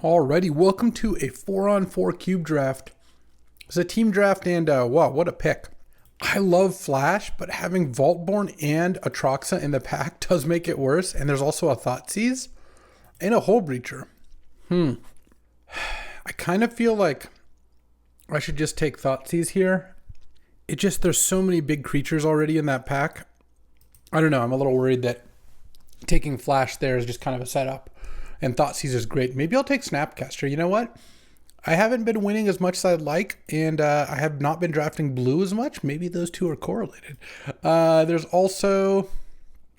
Alrighty, welcome to a 4-on-4 cube draft. It's a team draft and wow, what a pick. I love Flash, but having Vaultborn and Atroxa in the pack does make it worse. And there's also a Thoughtseize and a Hole Breacher. I kind of feel like I should just take Thoughtseize here. There's so many big creatures already in that pack. I don't know, I'm a little worried that taking Flash there is just kind of a setup. And Thoughtseize is great. Maybe I'll take Snapcaster. You know what? I haven't been winning as much as I'd like, and I have not been drafting blue as much. Maybe those two are correlated. There's also,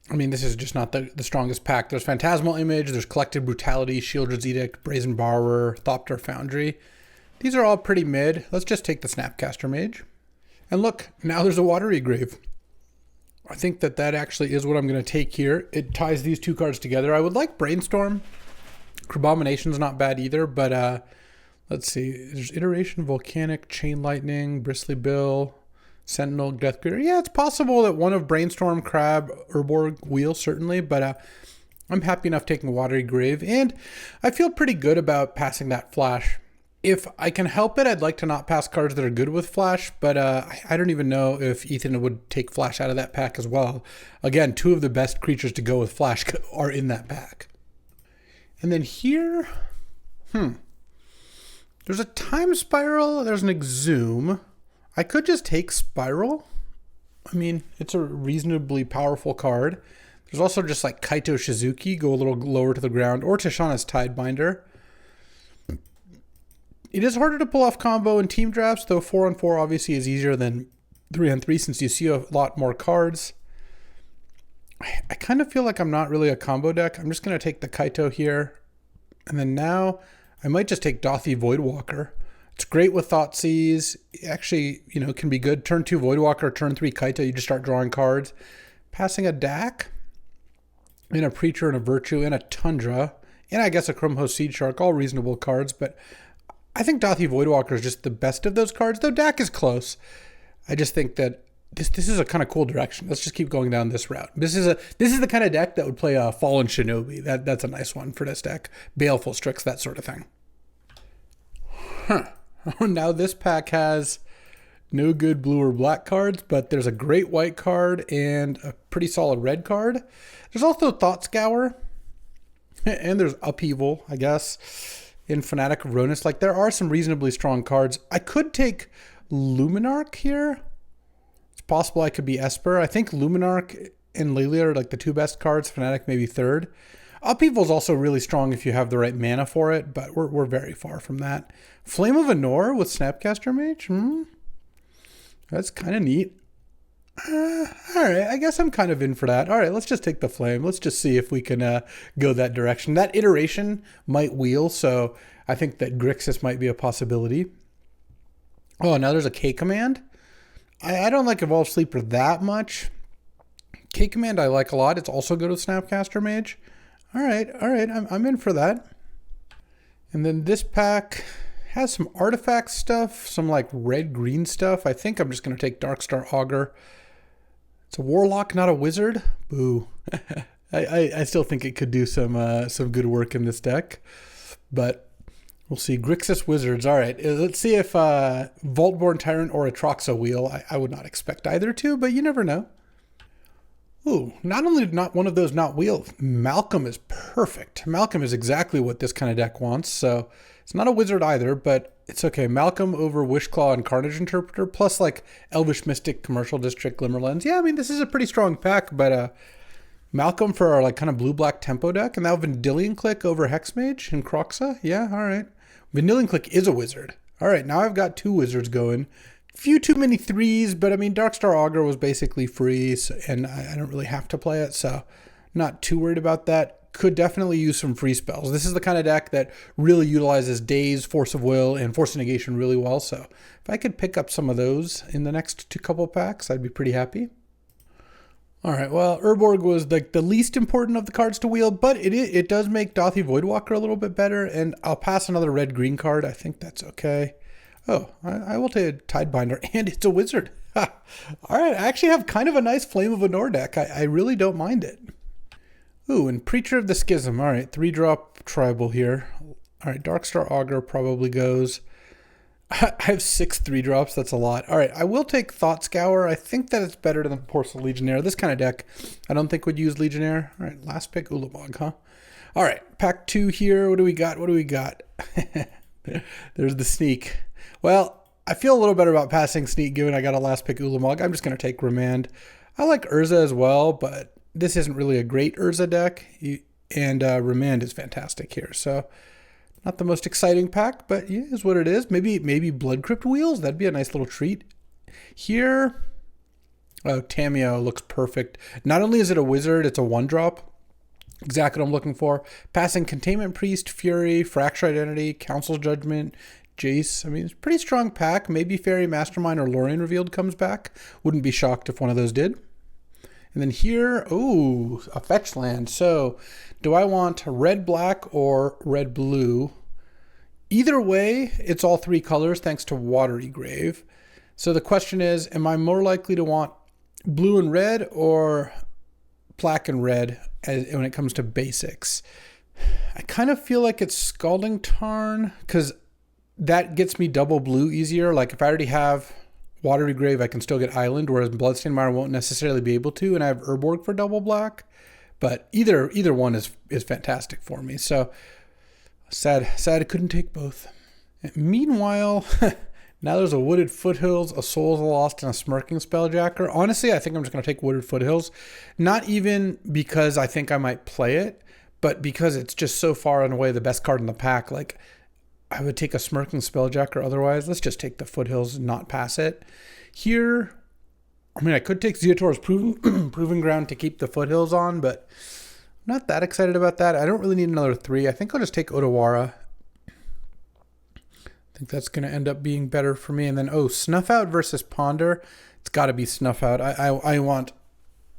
this is just not the strongest pack. There's Phantasmal Image, there's Collective Brutality, Shieldred's Edict, Brazen Borrower, Thopter Foundry. These are all pretty mid. Let's just take the Snapcaster Mage. And look, now there's a Watery Grave. I think that actually is what I'm going to take here. It ties these two cards together. I would like Brainstorm. Crabomination's not bad either, but let's see. There's Iteration, Volcanic, Chain Lightning, Bristly Bill, Sentinel, Deathgritter. Yeah, it's possible that one of Brainstorm, Crab, Urborg, Wheel, certainly, but I'm happy enough taking Watery Grave, and I feel pretty good about passing that Flash. If I can help it, I'd like to not pass cards that are good with Flash, but I don't even know if Ethan would take Flash out of that pack as well. Again, two of the best creatures to go with Flash are in that pack. And then here, there's a Time Spiral, there's an Exhume. I could just take Spiral. It's a reasonably powerful card. There's also just like Kaito Shizuki, go a little lower to the ground, or Tishana's Tidebinder. It is harder to pull off combo in team drafts, though 4-on-4 obviously is easier than 3-on-3 since you see a lot more cards. I kind of feel like I'm not really a combo deck. I'm just going to take the Kaito here. And then now I might just take Dothy Voidwalker. It's great with Thoughtseize. Actually, can be good. Turn 2 Voidwalker, turn 3 Kaito, you just start drawing cards. Passing a Dak, and a Preacher, and a Virtue, and a Tundra, and I guess a Chromho Seed Shark, all reasonable cards, but I think Dothy Voidwalker is just the best of those cards, though Dak is close. I just think that this is a kind of cool direction. Let's just keep going down this route. This is the kind of deck that would play a Fallen Shinobi. That's a nice one for this deck. Baleful Strix, that sort of thing. Now this pack has no good blue or black cards, but there's a great white card and a pretty solid red card. There's also Thought Scour, and there's Upheaval, I guess, in Fanatic of Ronus. Like, there are some reasonably strong cards. I could take Luminarch here. It's possible I could be Esper. I think Luminarch and Lelia are like the two best cards. Fanatic maybe third. Upheaval is also really strong if you have the right mana for it, but we're very far from that. Flame of Anor with Snapcaster Mage? That's kind of neat. Alright, I guess I'm kind of in for that. Alright, let's just take the Flame. Let's just see if we can go that direction. That iteration might wheel, so I think that Grixis might be a possibility. Oh, now there's a K-Command. I don't like Evolved Sleeper that much. K-Command I like a lot. It's also good with Snapcaster Mage. Alright, I'm in for that. And then this pack has some artifact stuff, some like red-green stuff. I think I'm just going to take Darkstar Augur. It's a Warlock, not a Wizard. Boo. I still think it could do some good work in this deck. But we'll see. Grixis Wizards. All right. Let's see if Vaultborn Tyrant or Atroxa wheel. I would not expect either to, but you never know. Ooh, not only not one of those not wheel, Malcolm is perfect. Malcolm is exactly what this kind of deck wants. So it's not a Wizard either, but it's okay. Malcolm over Wishclaw and Carnage Interpreter, plus like Elvish Mystic, Commercial District, Glimmerlens. Yeah, this is a pretty strong pack, but Malcolm for our like kind of blue-black tempo deck, and now Vendilion Click over Hexmage and Croxa. Yeah, all right. Vendilion Click is a Wizard. All right, now I've got two Wizards going. Few too many threes, but Darkstar Augur was basically free, so, and I don't really have to play it, so not too worried about that. Could definitely use some free spells. This is the kind of deck that really utilizes Daze, Force of Will, and Force of Negation really well, so if I could pick up some of those in the next couple packs, I'd be pretty happy. All right, well, Urborg was like the least important of the cards to wheel, but it does make Dothy Voidwalker a little bit better, and I'll pass another red-green card. I think that's okay. Oh, I will take a Tidebinder, and it's a Wizard. All right, I actually have kind of a nice Flame of Anor deck. I really don't mind it. Ooh, and Preacher of the Schism. All right, 3-drop tribal here. All right, Darkstar Augur probably goes. I have 6 3-drops. That's a lot. All right, I will take Thought Scour. I think that it's better than Porcelain Legionnaire. This kind of deck, I don't think would use Legionnaire. All right, last pick, Ulamog, huh? All right, pack 2 here. What do we got? What do we got? There's the Sneak. Well, I feel a little better about passing Sneak given I got a last pick Ulamog. I'm just going to take Remand. I like Urza as well, but this isn't really a great Urza deck. And Remand is fantastic here. So not the most exciting pack, but yeah, is what it is. Maybe Blood Crypt Wheels. That'd be a nice little treat. Here, oh, Tamiyo looks perfect. Not only is it a wizard, it's a 1-drop. Exactly what I'm looking for. Passing Containment Priest, Fury, Fracture Identity, Council Judgment, Jace. I mean, it's a pretty strong pack. Maybe Fairy Mastermind or Lorien Revealed comes back. Wouldn't be shocked if one of those did. And then here, ooh, a fetch land. So do I want red-black or red-blue? Either way, it's all 3 colors thanks to Watery Grave. So the question is, am I more likely to want blue and red or black and red when it comes to basics? I kind of feel like it's Scalding Tarn because that gets me double blue easier. Like if I already have Watery Grave, I can still get Island, whereas Bloodstained Mire won't necessarily be able to, and I have Urborg for double black. But either one is fantastic for me. So sad I couldn't take both. And meanwhile, now there's a Wooded Foothills, a Souls Lost, and a Smirking Spelljacker. Honestly, I think I'm just going to take Wooded Foothills. Not even because I think I might play it, but because it's just so far and away the best card in the pack. Like, I would take a Smirking Spelljacker otherwise. Let's just take the Foothills and not pass it. Here, I mean, I could take Zeotor's Proving Ground to keep the Foothills on, but I'm not that excited about that. I don't really need another 3. I think I'll just take Otawara. I think that's going to end up being better for me. And then, Snuff Out versus Ponder. It's got to be Snuff Out. I want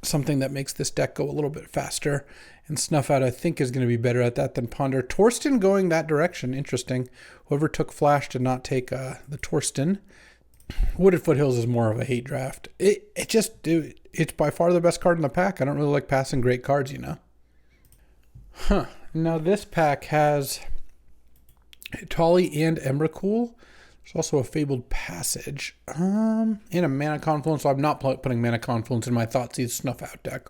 something that makes this deck go a little bit faster. And Snuff Out, I think, is going to be better at that than Ponder. Torsten going that direction. Interesting. Whoever took Flash did not take the Torsten. Wooded Foothills is more of a hate draft. It's by far the best card in the pack. I don't really like passing great cards, you know. Huh. Now this pack has Tali and Emrakul. There's also a Fabled Passage. And a Mana Confluence. So I'm not putting Mana Confluence in my Thoughtseize Snuff Out deck.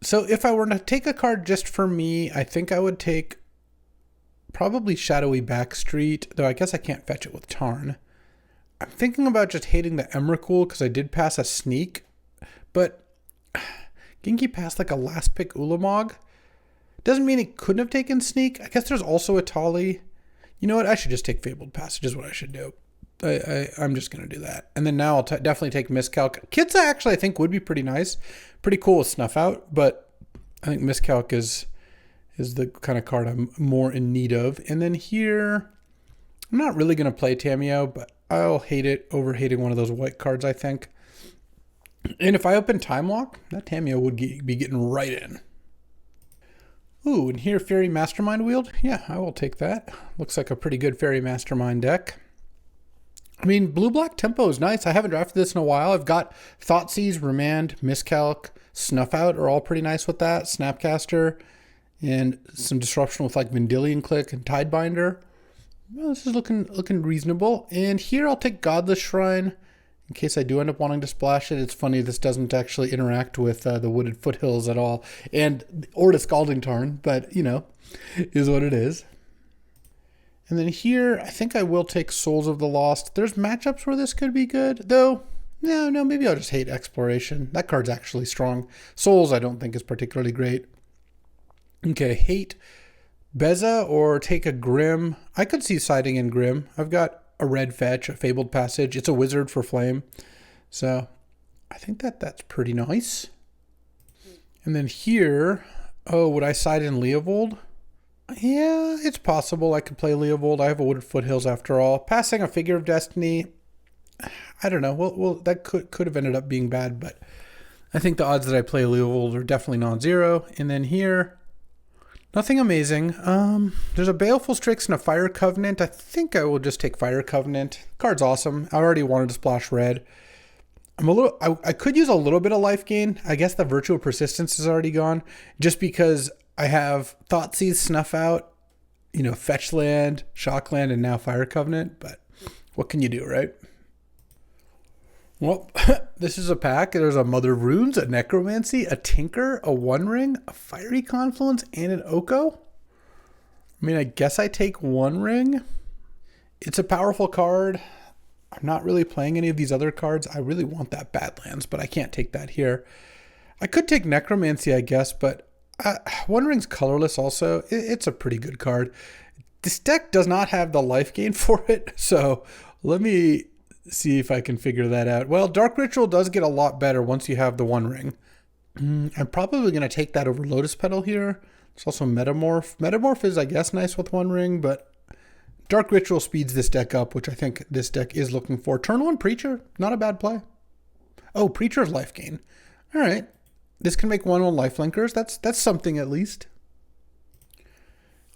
So if I were to take a card just for me, I think I would take probably Shadowy Backstreet, though I guess I can't fetch it with Tarn. I'm thinking about just hating the Emrakul because I did pass a Sneak, but Genki passed like a last pick Ulamog. Doesn't mean he couldn't have taken Sneak. I guess there's also a Tali. You know what? I should just take Fabled Passage is what I should do. I'm just going to do that. And then now I'll definitely take Miscalc. Kitsa actually I think would be pretty nice. Pretty cool with Snuff Out, but I think Miscalc is the kind of card I'm more in need of. And then here, I'm not really going to play Tamiyo, but I'll hate it over hating one of those white cards, I think. And if I open Time Walk, that Tamiyo would be getting right in. Ooh, and here Fairy Mastermind Wield. Yeah, I will take that. Looks like a pretty good Fairy Mastermind deck. I mean, blue-black tempo is nice. I haven't drafted this in a while. I've got Thoughtseize, Remand, Miscalc, Snuff Out are all pretty nice with that. Snapcaster, and some disruption with like Vendilion Click and Tidebinder. Well, this is looking reasonable. And here I'll take Godless Shrine in case I do end up wanting to splash it. It's funny this doesn't actually interact with the Wooded Foothills at all, or the Scalding Tarn, but you know, is what it is. And then here, I think I will take Souls of the Lost. There's matchups where this could be good, though. No, maybe I'll just hate Exploration. That card's actually strong. Souls I don't think is particularly great. Okay, hate Beza or take a Grim. I could see siding in Grim. I've got a red fetch, a Fabled Passage. It's a wizard for flame. So I think that's pretty nice. And then here, would I side in Leovold? Yeah, it's possible I could play Leovold. I have a Wooded Foothills after all. Passing a Figure of Destiny, I don't know. Well, that could have ended up being bad, but I think the odds that I play Leovold are definitely non-zero. And then here, nothing amazing. There's a Baleful Strix and a Fire Covenant. I think I will just take Fire Covenant. Card's awesome. I already wanted to splash red. I could use a little bit of life gain. I guess the Virtual Persistence is already gone, just because I have Thoughtseize, Snuff Out, fetch land, shock land, and now Fire Covenant. But what can you do, right? Well, this is a pack. There's a Mother of Runes, a Necromancy, a Tinker, a One Ring, a Fiery Confluence, and an Oko. I mean, I guess I take One Ring. It's a powerful card. I'm not really playing any of these other cards. I really want that Badlands, but I can't take that here. I could take Necromancy, I guess, but One Ring's colorless also. It's a pretty good card. This deck does not have the life gain for it, so let me see if I can figure that out. Well, Dark Ritual does get a lot better once you have the One Ring. I'm probably going to take that over Lotus Petal here. There's also Metamorph. Metamorph is, I guess, nice with One Ring, but Dark Ritual speeds this deck up, which I think this deck is looking for. Turn 1 Preacher, not a bad play. Oh, Preacher's life gain. All right. This can make 1/1 lifelinkers. That's something at least.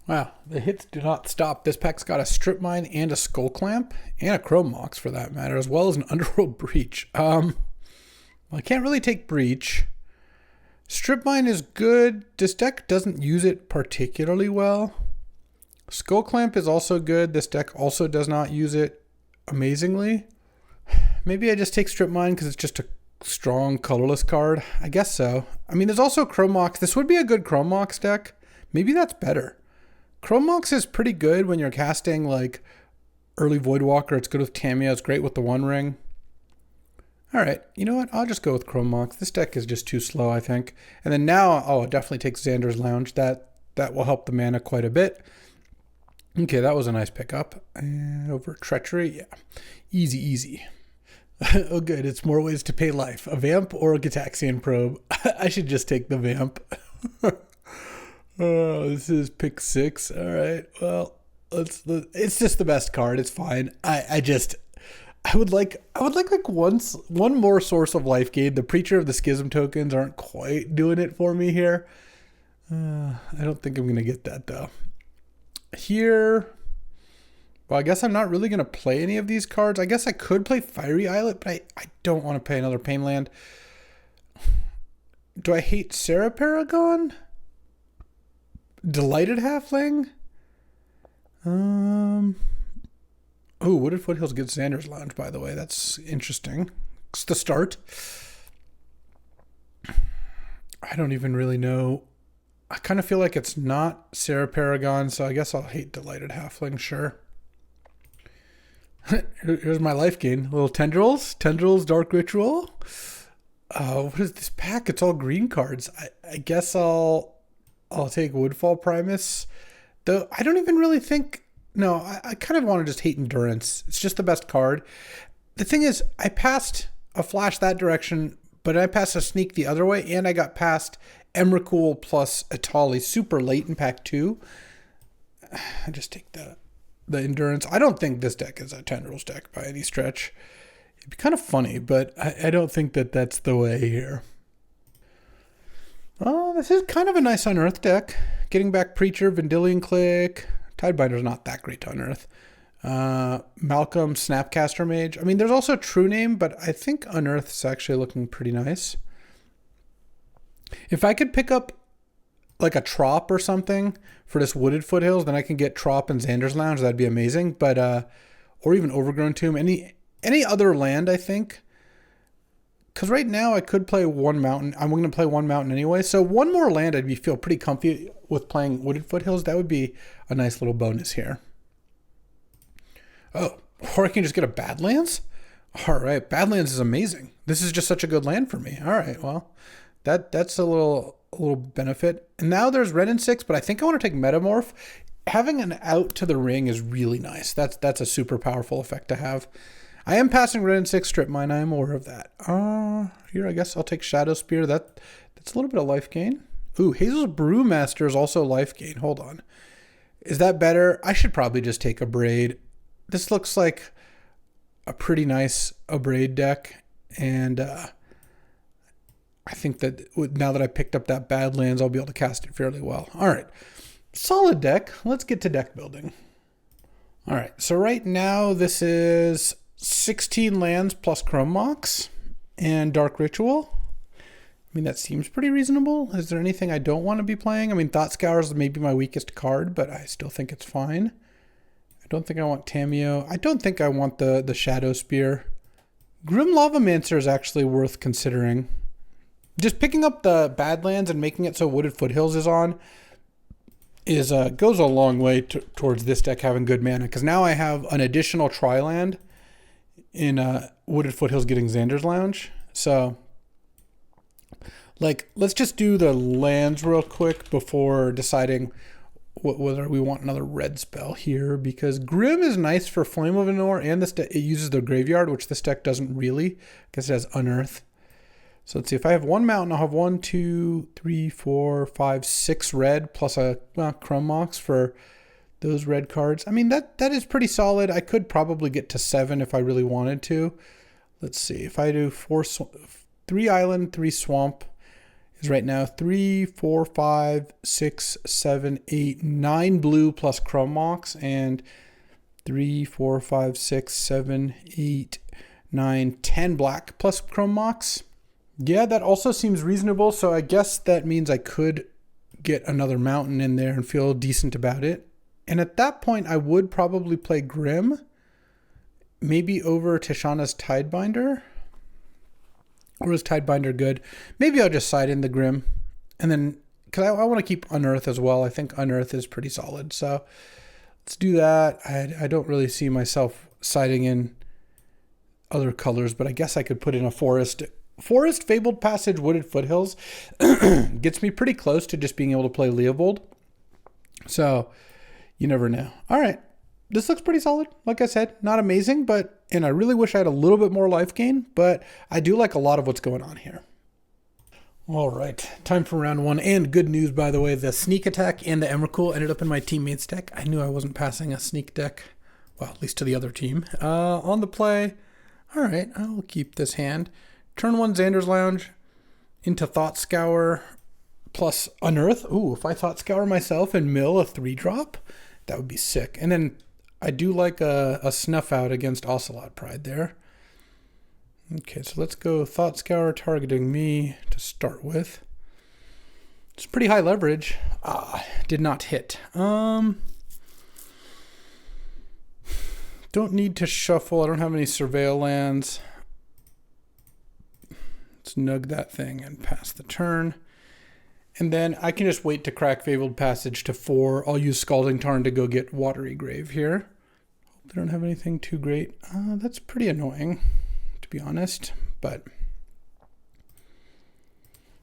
Wow, the hits do not stop. This pack's got a Strip Mine and a Skull Clamp, and a Chrome Mox for that matter, as well as an Underworld Breach. Well, I can't really take Breach. Strip Mine is good. This deck doesn't use it particularly well. Skull Clamp is also good. This deck also does not use it amazingly. Maybe I just take Strip Mine because it's just a strong colorless card. I guess so. I mean, there's also Chrome Mox. This would be a good Chrome Mox deck. Maybe that's better. Chrome Mox is pretty good when you're casting like early Voidwalker. It's good with Tamiya. It's great with the One Ring. All right, you know what? I'll just go with Chrome Mox. This deck is just too slow, I think. And then now, I'll definitely take Xander's Lounge. That will help the mana quite a bit. Okay, that was a nice pickup. And over Treachery, yeah. Easy. Oh, good. It's more ways to pay life. A Vamp or a Gitaxian Probe. I should just take the Vamp. Oh, this is pick 6. All right. Well, it's just the best card. It's fine. I would like one more source of life gain. The Preacher of the Schism tokens aren't quite doing it for me here. I don't think I'm going to get that though. Here, well, I guess I'm not really going to play any of these cards. I guess I could play Fiery Islet, but I don't want to pay another Pain Land. Do I hate Sarah Paragon? Delighted Halfling? Oh, Wooded Foothills gets Xander's Lounge, by the way. That's interesting. It's the start. I don't even really know. I kind of feel like it's not Sarah Paragon, so I guess I'll hate Delighted Halfling, sure. Here's my life gain. Little Tendrils. Tendrils, Dark Ritual. What is this pack? It's all green cards. I guess I'll take Woodfall Primus. Though I don't even really think... No, I kind of want to just hate Endurance. It's just the best card. The thing is, I passed a Flash that direction, but I passed a Sneak the other way, and I got past Emrakul plus Atali super late in pack 2. I just take the Endurance. I don't think this deck is a Tendrils deck by any stretch. It'd be kind of funny, but I don't think that's the way here. Oh, this is kind of a nice Unearth deck. Getting back Preacher, Vendilion Click. Tidebinder's not that great to Unearth. Malcolm, Snapcaster Mage. I mean, there's also True Name, but I think Unearth's actually looking pretty nice. If I could pick up like a Trop or something for this Wooded Foothills, then I can get Trop and Xander's Lounge. That'd be amazing. But or even Overgrown Tomb. Any other land, I think. Because right now I could play one mountain. I'm going to play one mountain anyway. So one more land I'd feel pretty comfy with playing Wooded Foothills. That would be a nice little bonus here. Oh, or I can just get a Badlands? All right, Badlands is amazing. This is just such a good land for me. All right, well, that's a little benefit. And now there's Red and 6, but I think I want to take Metamorph. Having an out to the ring is really nice. That's a super powerful effect to have. I am passing Red and 6 Strip Mine. I am aware of that. Here, I guess I'll take Shadow Spear. That's a little bit of life gain. Ooh, Hazel's Brewmaster is also life gain. Hold on. Is that better? I should probably just take a Braid. This looks like a pretty nice Abrade deck. And I think that now that I picked up that Badlands, I'll be able to cast it fairly well. All right. Solid deck. Let's get to deck building. All right. So right now, this is 16 lands plus Chrome Mox and Dark Ritual. mean, that seems pretty reasonable. Is there anything I don't want to be playing? I mean, Thought Scour is maybe my weakest card, but I still think it's fine. I don't think I want Tameo. I don't think I want the Shadow Spear. Grim Lavamancer is actually worth considering. Just picking up the Badlands and making it so Wooded Foothills is on goes a long way towards this deck having good mana, because now I have an additional Tri-land in Wooded Foothills getting Xander's Lounge. So, like, let's just do the lands real quick before deciding whether we want another red spell here, because Grim is nice for Flame of Anor, and this it uses the graveyard, which this deck doesn't really. I guess it has Unearth. So let's see, if I have one mountain, I'll have 1, 2, 3, 4, 5, 6 red, plus a Chrome Mox for those red cards. I mean, that is pretty solid. I could probably get to 7 if I really wanted to. Let's see, if I do 3 island, 3 swamp, is right now 3, 4, 5, 6, 7, 8, 9 blue plus Chrome Mox, and 3, 4, 5, 6, 7, 8, 9, 10 black plus Chrome Mox. Yeah, that also seems reasonable, so I guess that means I could get another mountain in there and feel decent about it. And at that point, I would probably play Grim, maybe over Tishana's Tidebinder. Or is Tidebinder good? Maybe I'll just side in the Grim. And then, because I want to keep Unearth as well. I think Unearth is pretty solid. So let's do that. I don't really see myself siding in other colors, but I guess I could put in a Forest. Forest, Fabled Passage, Wooded Foothills gets me pretty close to just being able to play Leovold. So you never know. All right. This looks pretty solid. Like I said, not amazing, and I really wish I had a little bit more life gain, but I do like a lot of what's going on here. All right, time for round 1. And good news, by the way, the Sneak Attack and the Emrakul ended up in my teammate's deck. I knew I wasn't passing a Sneak deck, well, at least to the other team. On the play, all right, I'll keep this hand. Turn 1 Xander's Lounge into Thought Scour plus Unearth. Ooh, if I Thought Scour myself and mill a 3-drop, that would be sick. And then I do like a Snuff Out against Ocelot Pride there. Okay, so let's go Thought Scour targeting me to start with. It's pretty high leverage. Did not hit. Don't need to shuffle. I don't have any Surveil lands. Let's nug that thing and pass the turn. And then I can just wait to crack Fabled Passage to 4. I'll use Scalding Tarn to go get Watery Grave here. Hope they don't have anything too great. That's pretty annoying, to be honest. But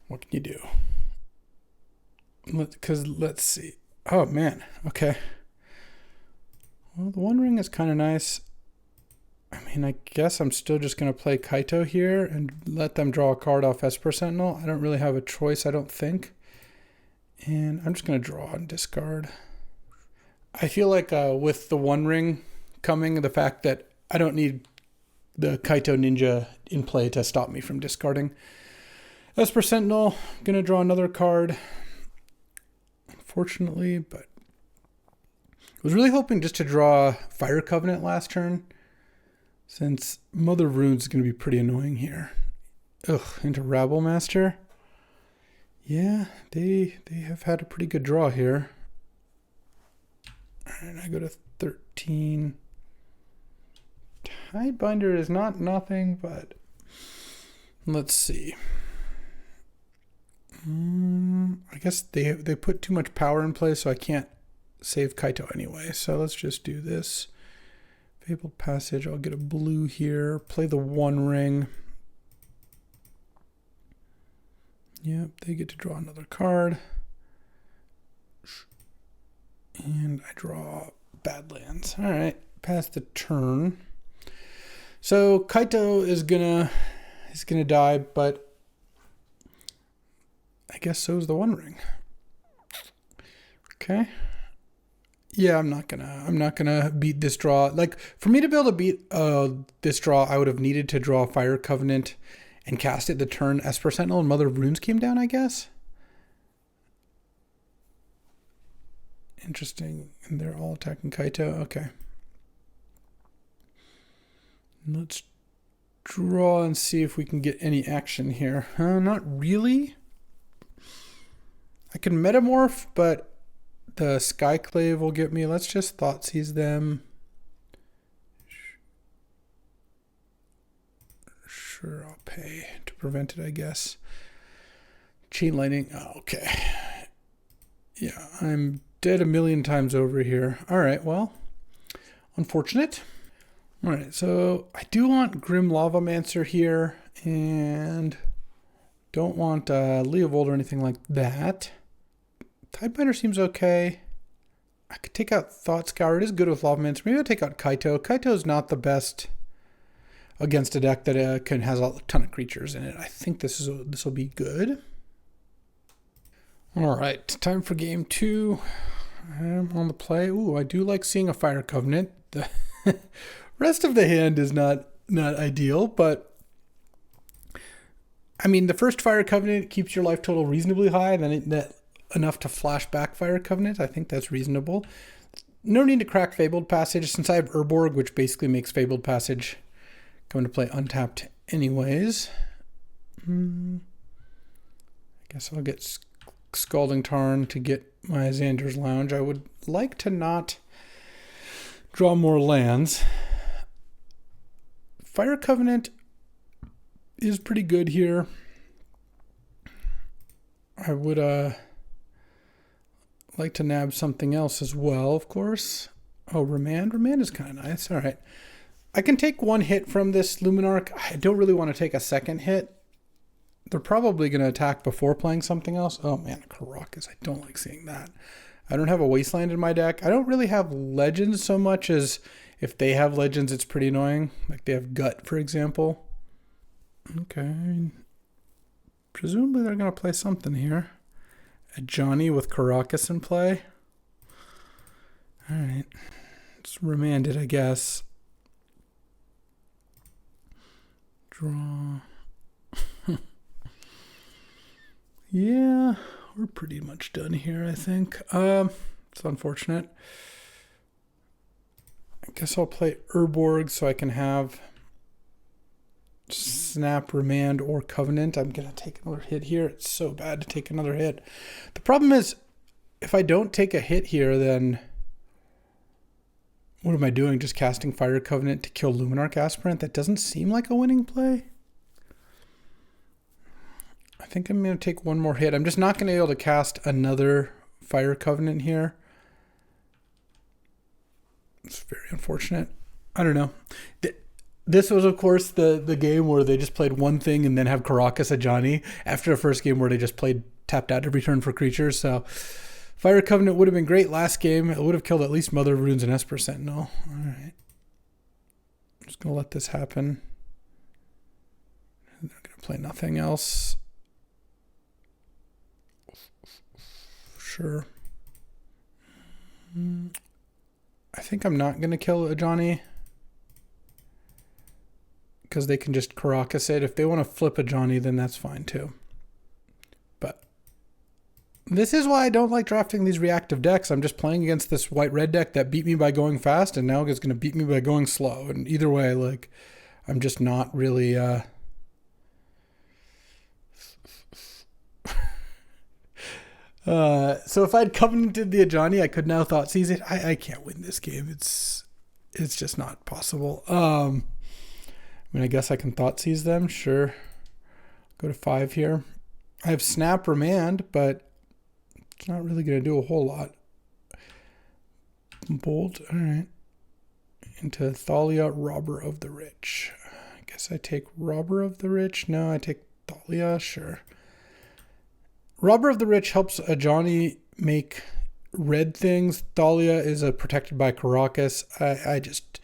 what can you do? Let's see. Oh, man. Okay. Well, the One Ring is kind of nice. I mean, I guess I'm still just going to play Kaito here and let them draw a card off Esper Sentinel. I don't really have a choice, I don't think. And I'm just going to draw and discard. I feel like with the One Ring coming, the fact that I don't need the Kaito Ninja in play to stop me from discarding Esper Sentinel. I'm going to draw another card, unfortunately, but I was really hoping just to draw Fire Covenant last turn, since Mother of Runes is going to be pretty annoying here. Ugh, into Rabble Master. Yeah, they have had a pretty good draw here. And I go to 13. Tidebinder is not nothing, but let's see. I guess they put too much power in play, so I can't save Kaito anyway. So let's just do this. Fabled Passage, I'll get a blue here. Play the One Ring. Yep, they get to draw another card. And I draw Badlands. All right, pass the turn. So Kaito is gonna die, but I guess so is the One Ring. Okay. Yeah, I'm not gonna beat this draw. Like, for me to be able to beat this draw, I would have needed to draw Fire Covenant and cast it the turn Esper Sentinel and Mother of Runes came down, I guess. Interesting. And they're all attacking Kaito. Okay. Let's draw and see if we can get any action here. Not really. I can metamorph, but the Skyclave will get me. Let's just Thoughtseize them. Sure, I'll pay to prevent it, I guess. Chain Lightning. Oh, okay. Yeah, I'm dead a million times over here. All right, well, unfortunate. All right, so I do want Grim Lavamancer here, and don't want Leovold or anything like that. Tidebinder seems okay. I could take out Thought Scour. It is good with Lavamancer. Maybe I'll take out Kaito. Kaito's not the best against a deck that has a ton of creatures in it. I think this will be good. All right, time for game 2. I'm on the play. Ooh, I do like seeing a Fire Covenant. The rest of the hand is not ideal, but I mean, the first Fire Covenant keeps your life total reasonably high, then that enough to flash back Fire Covenant. I think that's reasonable. No need to crack Fabled Passage since I have Urborg, which basically makes Fabled Passage go into play untapped anyways. I guess I'll get Scalding Tarn to get my Xander's Lounge. I would like to not draw more lands. Fire Covenant is pretty good here. I would like to nab something else as well, of course. Oh, Remand? Remand is kind of nice. All right. I can take one hit from this Luminarch. I don't really want to take a second hit. They're probably going to attack before playing something else. Oh man, Caracas. I don't like seeing that. I don't have a Wasteland in my deck. I don't really have Legends so much as if they have Legends, it's pretty annoying. Like they have Gut, for example. Okay. Presumably they're going to play something here. A Johnny with Caracas in play. All right. It's remanded, I guess. Draw. Yeah, we're pretty much done here, I think. It's unfortunate. I guess I'll play Urborg so I can have Snap, Remand, or Covenant. I'm going to take another hit here. It's so bad to take another hit. The problem is, if I don't take a hit here, then what am I doing? Just casting Fire Covenant to kill Luminarch Aspirant? That doesn't seem like a winning play. I think I'm going to take one more hit. I'm just not going to be able to cast another Fire Covenant here. It's very unfortunate. I don't know. This was, of course, the game where they just played one thing and then have Caracas Ajani after the first game where they just played tapped out every turn for creatures. So Fire Covenant would have been great last game. It would have killed at least Mother of Runes and Esper Sentinel. All right. I'm just going to let this happen. I'm going to play nothing else. Sure. I think I'm not going to kill a Johnny because they can just Caracas it. If they want to flip a Johnny, then that's fine too. But this is why I don't like drafting these reactive decks. I'm just playing against this white-red deck that beat me by going fast and now is going to beat me by going slow. And either way, like, I'm just not really... So if I'd Covenanted the Ajani, I could now Thoughtseize it. I can't win this game. It's just not possible. I mean, I guess I can Thoughtseize them. Sure. Go to 5 here. I have Snap Remand, but it's not really going to do a whole lot. Bolt. All right. Into Thalia, Robber of the Rich. I guess I take Robber of the Rich. No, I take Thalia. Sure. Robber of the Rich helps a Johnny make red things. Thalia is protected by Caracas. I just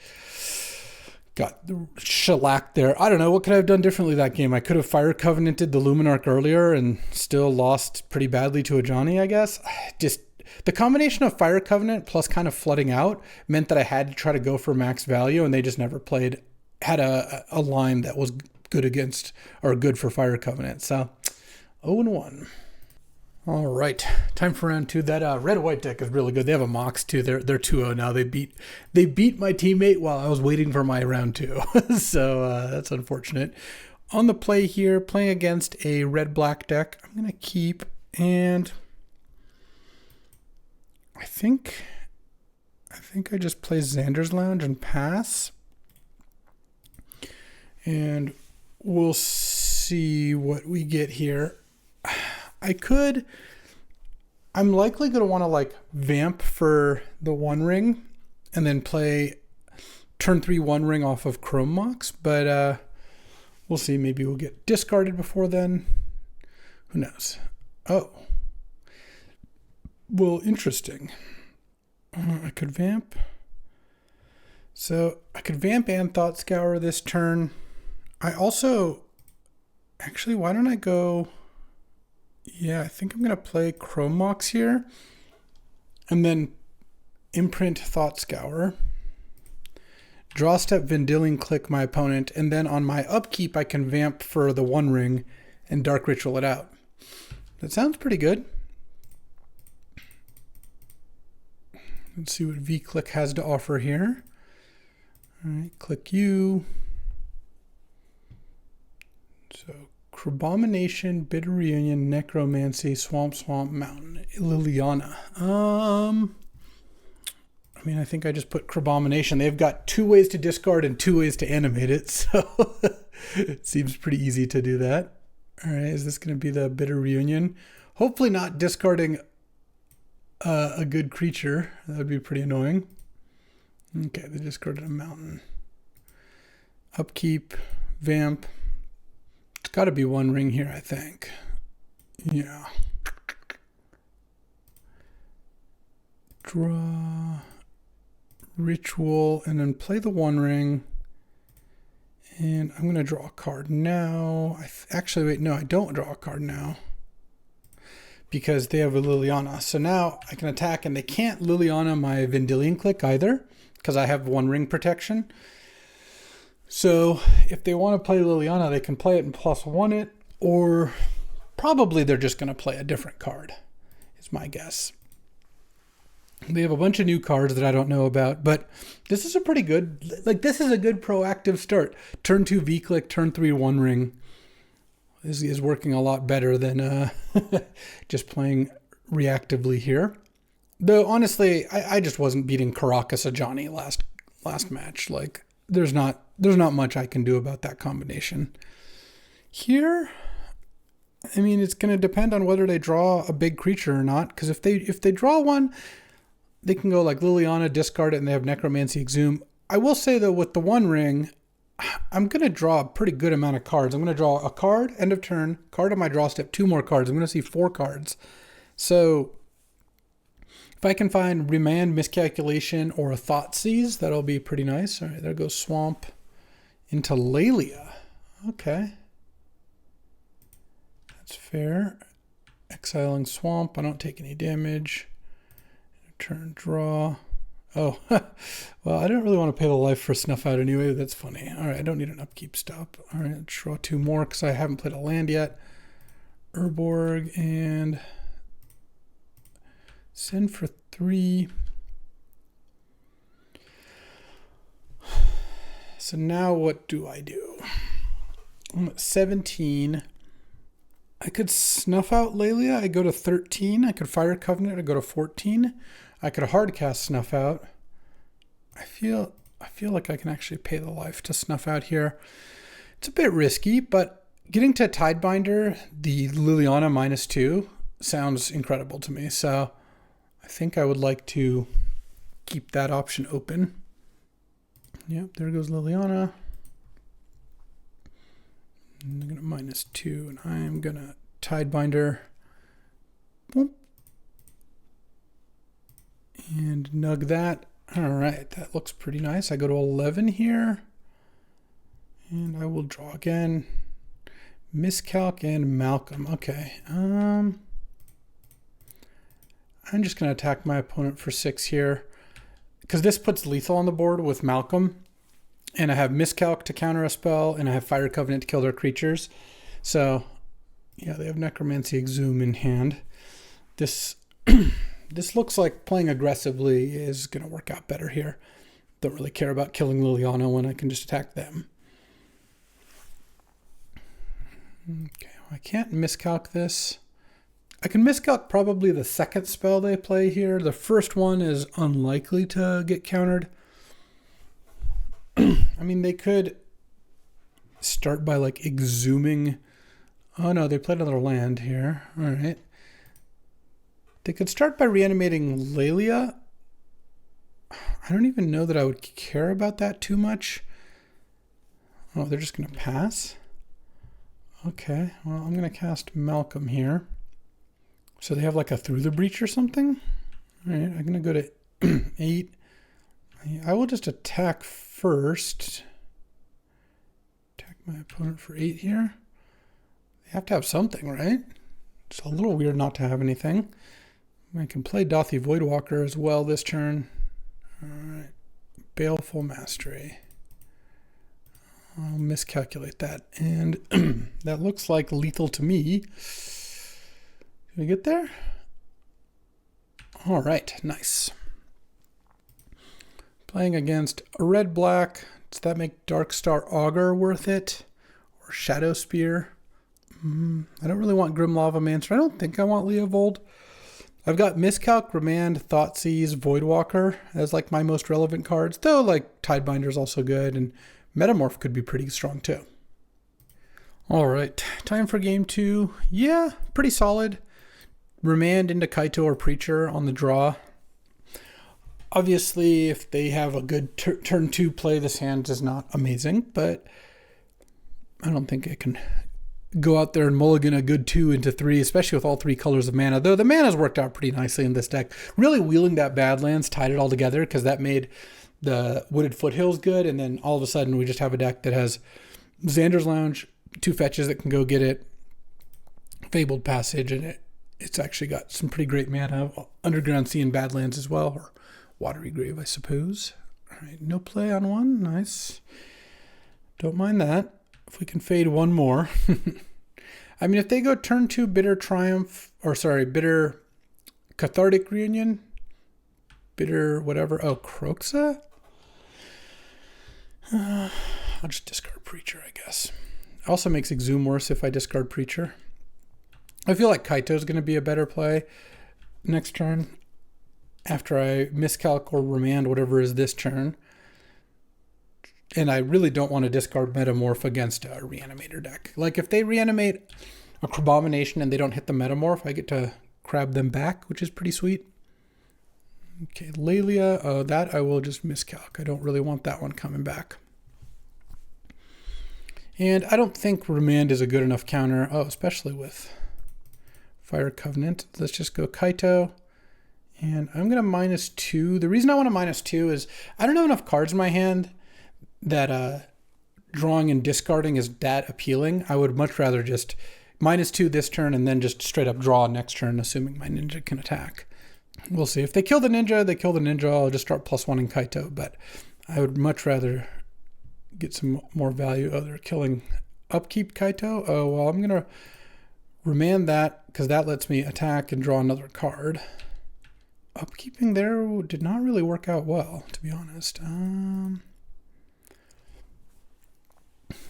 got shellacked there. I don't know. What could I have done differently that game? I could have Fire Covenanted the Luminarch earlier and still lost pretty badly to a Johnny, I guess. Just the combination of Fire Covenant plus kind of flooding out meant that I had to try to go for max value, and they just never had a line that was good against or good for Fire Covenant. So 0-1. All right, time for round two. That red-white deck is really good. They have a Mox too. They're 2-0 now. They beat my teammate while I was waiting for my round two. So that's unfortunate. On the play here, playing against a red-black deck, I'm gonna keep, and I think I just play Xander's Lounge and pass, and we'll see what we get here. I'm likely going to want to like vamp for the One Ring and then play turn 3 One Ring off of Chrome Mox, but we'll see. Maybe we'll get discarded before then. Who knows? Oh. Well, interesting. I could vamp. So I could vamp and Thought Scour this turn. I also... Actually, why don't I go... Yeah, I think I'm going to play Chrome Mox here. And then imprint Thought Scour. Draw step Vendilion Click my opponent. And then on my upkeep, I can vamp for the One Ring and Dark Ritual it out. That sounds pretty good. Let's see what V-Click has to offer here. All right, click you. So, Crabomination, Bitter Reunion, Necromancy, Swamp, Mountain, Liliana. I mean, I think I just put Crabomination. They've got 2 ways to discard and 2 ways to animate it, so it seems pretty easy to do that. All right, is this going to be the Bitter Reunion? Hopefully not discarding a good creature. That would be pretty annoying. Okay, they discarded a Mountain. Upkeep, Vamp. It's got to be One Ring here, I think. Yeah. Draw, Ritual, and then play the One Ring. And I'm going to draw a card now. Actually, wait, no, I don't draw a card now, because they have a Liliana. So now I can attack, and they can't Liliana my Vendilion Click either, because I have One Ring protection. So if they want to play Liliana, they can play it and +1 it, or probably they're just going to play a different card, is my guess. They have a bunch of new cards that I don't know about, but this is a pretty good, this is a good proactive start. Turn 2 V-Click, turn 3 One Ring. This is working a lot better than just playing reactively here. Though, honestly, I just wasn't beating Caracas Ajani last match. Like, there's not much I can do about that combination. Here, I mean, it's going to depend on whether they draw a big creature or not, because if they draw one, they can go like Liliana, discard it, and they have Necromancy Exhume. I will say, though, with the One Ring, I'm going to draw a pretty good amount of cards. I'm going to draw a card, end of turn, card on my draw step, 2 more cards. I'm going to see 4 cards. So if I can find Remand, Miscalculation, or a Thoughtseize, that'll be pretty nice. All right, there goes Swamp into Lelia. Okay. That's fair. Exiling Swamp. I don't take any damage. Turn, draw. Oh, well, I don't really want to pay the life for Snuff Out anyway. That's funny. All right, I don't need an upkeep stop. All right, draw 2 more because I haven't played a land yet. Urborg and send for 3. So now what do I do? I'm at 17. I could Snuff Out Lelia. I go to 13. I could Fire Covenant. I go to 14. I could hard cast Snuff Out. I feel like I can actually pay the life to Snuff Out here. It's a bit risky, but getting to Tidebinder, the Liliana -2, sounds incredible to me. So I think I would like to keep that option open. Yep, there goes Liliana. I'm going to -2, and I am going to Tidebinder. Boom. And nug that. All right, that looks pretty nice. I go to 11 here. And I will draw again. Miscalc and Malcolm. Okay. I'm just going to attack my opponent for 6 here, because this puts lethal on the board with Malcolm. And I have Miscalc to counter a spell, and I have Fire Covenant to kill their creatures. So, yeah, they have Necromancy Exhume in hand. This this looks like playing aggressively is going to work out better here. Don't really care about killing Liliana when I can just attack them. Okay, well, I can't miscalc this. I can miscalc probably the second spell they play here. The first one is unlikely to get countered. I mean, they could start by like exhuming. Oh no, they played another land here. All right. They could start by reanimating Lelia. I don't even know that I would care about that too much. Oh, they're just going to pass. Okay, well, I'm going to cast Malcolm here. So they have like a Through the Breach or something. All right, I'm going to go to 8. I will just attack first. Attack my opponent for 8 here. They have to have something, right? It's a little weird not to have anything. I can play Dothy Voidwalker as well this turn. All right, Baleful Mastery. I'll miscalculate that. And that looks like lethal to me. Can we get there? All right, nice. Playing against a red-black. Does that make Darkstar Augur worth it? Or Shadow Spear? I don't really want Grim Lavamancer. I don't think I want Leovold. I've got Miscalc, Remand, Thoughtseize, Voidwalker as like my most relevant cards. Though like Tidebinder is also good, and Metamorph could be pretty strong too. All right, time for game 2. Yeah, pretty solid. Remand into Kaito or Preacher on the draw. Obviously, if they have a good turn 2 play, this hand is not amazing, but I don't think it can go out there and mulligan a good 2 into 3, especially with all 3 colors of mana. Though the mana's worked out pretty nicely in this deck. Really wheeling that Badlands tied it all together because that made the Wooded Foothills good, and then all of a sudden we just have a deck that has Xander's Lounge, 2 fetches that can go get it, Fabled Passage, and it's actually got some pretty great mana. Underground Sea and Badlands as well, or Watery Grave, I suppose. All right, no play on 1. Nice. Don't mind that. If we can fade 1 more. I mean, if they go turn 2 Bitter Triumph, or sorry, Bitter Cathartic Reunion, Bitter whatever. Oh, Croxa? I'll just discard Preacher, I guess. Also makes Exhume worse if I discard Preacher. I feel like Kaito's going to be a better play next turn after I miscalc or remand whatever is this turn. And I really don't want to discard Metamorph against a Reanimator deck. Like if they reanimate a Crabomination and they don't hit the Metamorph, I get to crab them back, which is pretty sweet. Okay, Lelia, that I will just miscalc. I don't really want that one coming back. And I don't think Remand is a good enough counter. Oh, especially with Fire Covenant. Let's just go Kaito. And I'm going to -2. The reason I want to -2 is I don't have enough cards in my hand that drawing and discarding is that appealing. I would much rather just -2 this turn and then just straight up draw next turn, assuming my ninja can attack. We'll see. If they kill the ninja, they kill the ninja. I'll just start +1 in Kaito, but I would much rather get some more value. Oh, they're killing Upkeep Kaito. Oh, well, I'm going to remand that because that lets me attack and draw another card. Upkeeping there did not really work out well, to be honest.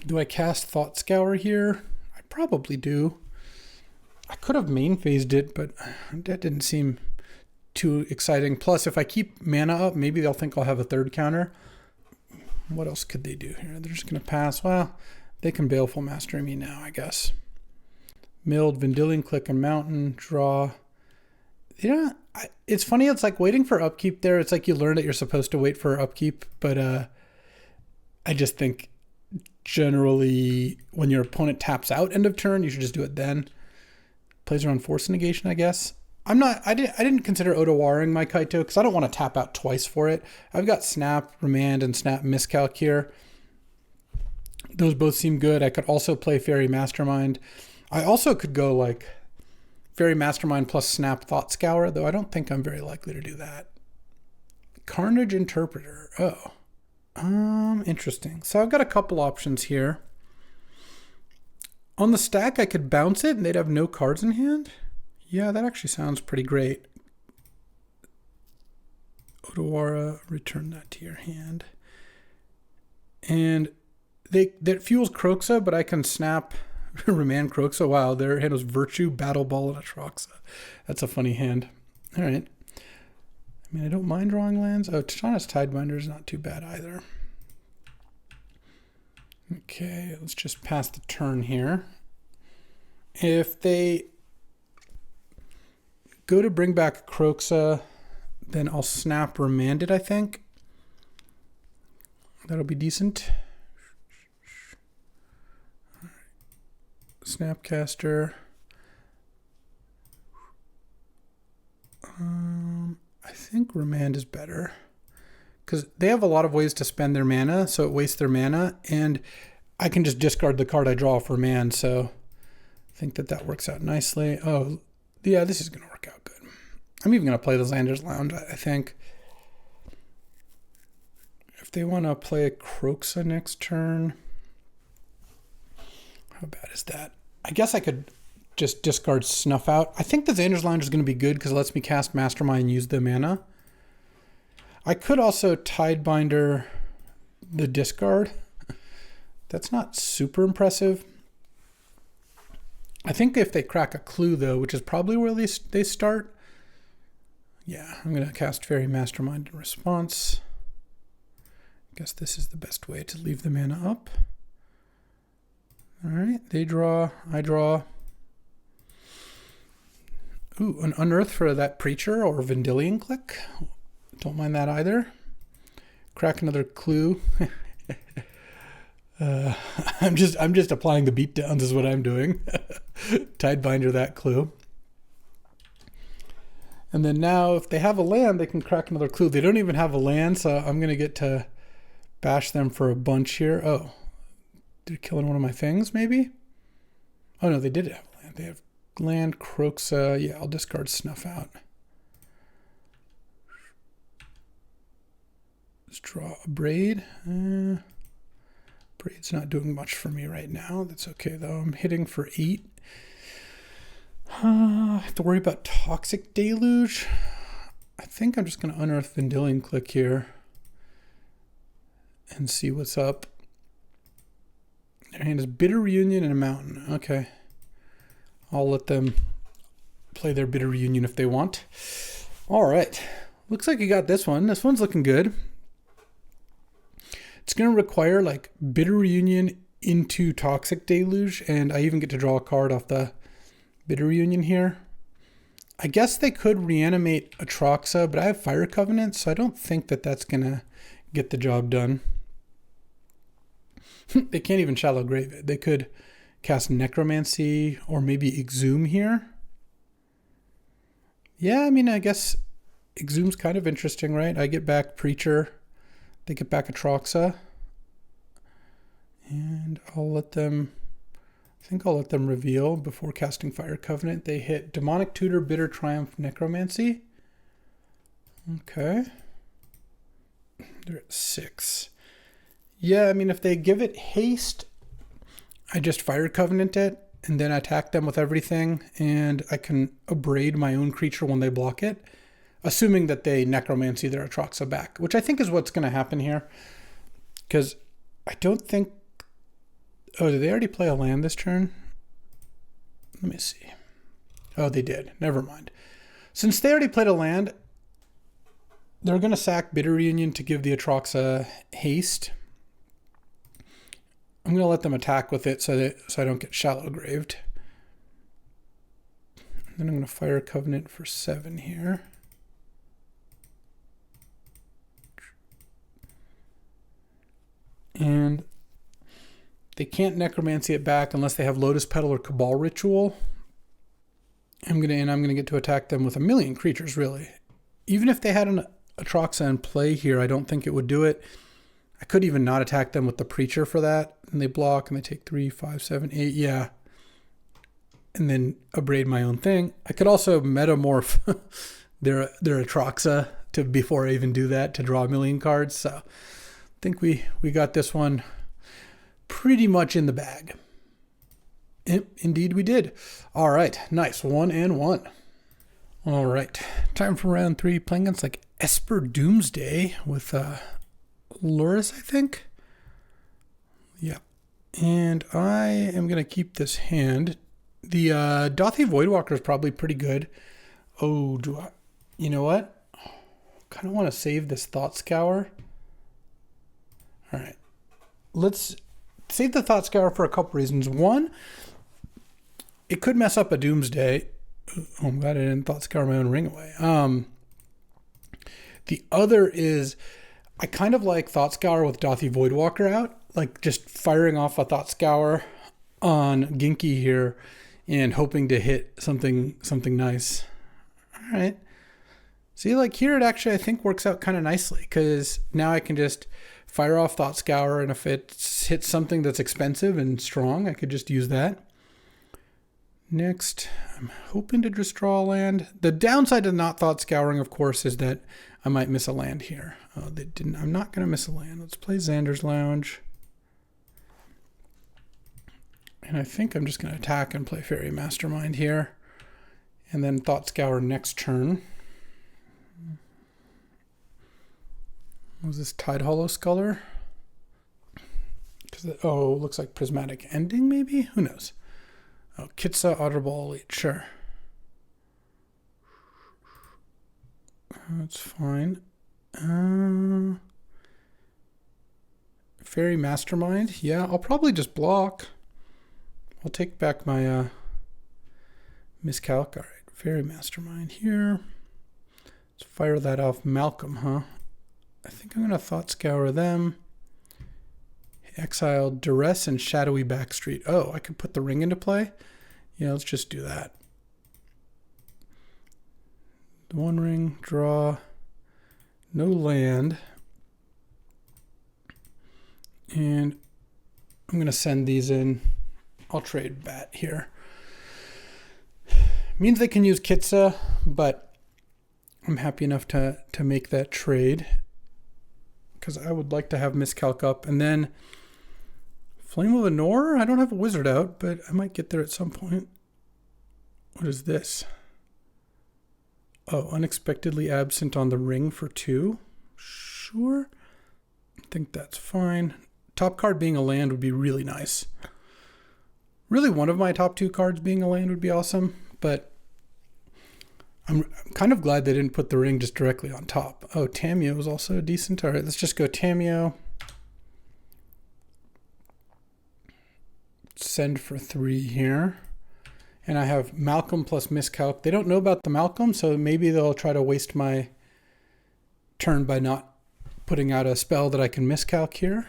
Do I cast Thought Scour here? I probably do. I could have main phased it, but that didn't seem too exciting. Plus, if I keep mana up, maybe they'll think I'll have a third counter. What else could they do here? They're just going to pass. Well, they can Baleful Master me now, I guess. Milled, Vendilion Click, and Mountain, draw. Yeah, it's funny. It's like waiting for upkeep there. It's like you learn that you're supposed to wait for upkeep, but I just think generally when your opponent taps out end of turn, you should just do it then. Plays around Force Negation, I guess. I didn't consider Odawaring my Kaito because I don't want to tap out twice for it. I've got Snap, Remand, and Snap Miscalc here. Those both seem good. I could also play Fairy Mastermind. I also could go like Fairy Mastermind plus Snap Thought Scour, though I don't think I'm very likely to do that. Carnage Interpreter. Oh. Interesting. So I've got a couple options here. On the stack, I could bounce it and they'd have no cards in hand. Yeah, that actually sounds pretty great. Otawara, return that to your hand. And that fuels Kroxa, but I can snap Remand Kroxa. Wow, their hand was Virtue, Battle Ball, and Atroxa. That's a funny hand. All right. I mean, I don't mind drawing lands. Oh, Titana's Tidebinder is not too bad either. Okay, let's just pass the turn here. If they go to bring back Kroxa, then I'll snap Remand it, I think. That'll be decent. Snapcaster. I think Remand is better because they have a lot of ways to spend their mana, so it wastes their mana, and I can just discard the card I draw for Remand, so I think that works out nicely. Oh, yeah, this is going to work out good. I'm even going to play the Xander's Lounge, I think. If they want to play a Kroxa next turn, how bad is that? I guess I could just discard Snuff Out. I think the Xander's Lounge is going to be good because it lets me cast Mastermind and use the mana. I could also Tidebinder the discard. That's not super impressive. I think if they crack a Clue, though, which is probably where they start. Yeah, I'm going to cast Fairy Mastermind in response. I guess this is the best way to leave the mana up. All right, they draw, I draw. Ooh, an Unearth for that Preacher or Vendilion Click. Don't mind that either. Crack another Clue. I'm just applying the beatdowns is what I'm doing. Tidebinder that Clue. And then now if they have a land, they can crack another Clue. They don't even have a land, so I'm going to get to bash them for a bunch here. Oh, they're killing one of my things, maybe? Oh, no, they did have land. They have land, Kroxa. Yeah, I'll discard Snuff Out. Let's draw a Braid. Braid's not doing much for me right now. That's okay, though. I'm hitting for 8. I have to worry about Toxic Deluge. I think I'm just going to Unearth Vendilion Click here and see what's up. Their hand is Bitter Reunion and a Mountain. Okay. I'll let them play their Bitter Reunion if they want. All right. Looks like you got this one. This one's looking good. It's going to require like Bitter Reunion into Toxic Deluge, and I even get to draw a card off the Bitter Reunion here. I guess they could reanimate Atroxa, but I have Fire Covenant, so I don't think that that's going to get the job done. They can't even Shallow Grave it. They could cast Necromancy or maybe Exhume here. Yeah, I mean, I guess Exhume's kind of interesting, right? I get back Preacher. They get back Atroxa. And I'll let them... I think I'll let them reveal before casting Fire Covenant. They hit Demonic Tutor, Bitter Triumph, Necromancy. Okay. They're at 6. Yeah, I mean, if they give it haste, I just Fire Covenant it and then attack them with everything, and I can abrade my own creature when they block it, assuming that they Necromancy their Atroxa back, which I think is what's going to happen here. Because I don't think... Oh, did they already play a land this turn? Let me see. Oh, they did. Never mind. Since they already played a land, they're going to sack Bitter Reunion to give the Atroxa haste. I'm going to let them attack with it so I don't get Shallow Graved. Then I'm going to Fire Covenant for 7 here. And they can't Necromancy it back unless they have Lotus Petal or Cabal Ritual. I'm gonna get to attack them with a million creatures, really. Even if they had an Atroxa in play here, I don't think it would do it. I could even not attack them with the Preacher for that. And they block and they take 3, 5, 7, 8. Yeah. And then abrade my own thing. I could also metamorph their Atroxa before I even do that to draw a million cards. So I think we got this one pretty much in the bag. Indeed we did. All right, nice. 1-1. All right, time for round 3. Playing against like Esper Doomsday with Loris, I think. Yeah, and I am gonna keep this hand. The Dothy Voidwalker is probably pretty good. Oh, do I? You know what? Kind of want to save this Thought Scour. All right, let's save the Thought Scour for a couple reasons. One, it could mess up a Doomsday. Oh, I'm glad I didn't Thought Scour my own ring away. The other is I kind of like Thought Scour with Dothy Voidwalker out, like just firing off a Thought Scour on Ginky here and hoping to hit something nice. All right. See, like here it actually I think works out kind of nicely because now I can just fire off Thought Scour, and if it hits something that's expensive and strong, I could just use that. Next, I'm hoping to just draw a land. The downside of not Thought Scouring, of course, is that I might miss a land here. Oh, they didn't. I'm not going to miss a land. Let's play Xander's Lounge. And I think I'm just going to attack and play Fairy Mastermind here. And then Thought Scour next turn. What was this Tide Hollow Sculler? Oh, it looks like Prismatic Ending, maybe? Who knows? Oh, Kitsa, Otterball Elite, sure. That's fine. Fairy Mastermind. Yeah, I'll probably just block. I'll take back my miscalc. All right, Fairy Mastermind here. Let's fire that off. Malcolm, huh? I think I'm going to Thought Scour them. Exile Duress and Shadowy Backstreet. Oh, I could put the ring into play? Yeah, let's just do that. The one ring, draw, no land. And I'm going to send these in. I'll trade Bat here. Means they can use Kitsa, but I'm happy enough to make that trade because I would like to have Miscalc up. And then Flame of Anor? I don't have a wizard out, but I might get there at some point. What is this? Oh, unexpectedly absent on the ring for 2. Sure. I think that's fine. Top card being a land would be really nice. Really, one of my top 2 cards being a land would be awesome, but I'm kind of glad they didn't put the ring just directly on top. Oh, Tameo is also decent. All right, let's just go Tameo. Send for 3 here. And I have Malcolm plus Miscalc. They don't know about the Malcolm, so maybe they'll try to waste my turn by not putting out a spell that I can Miscalc here.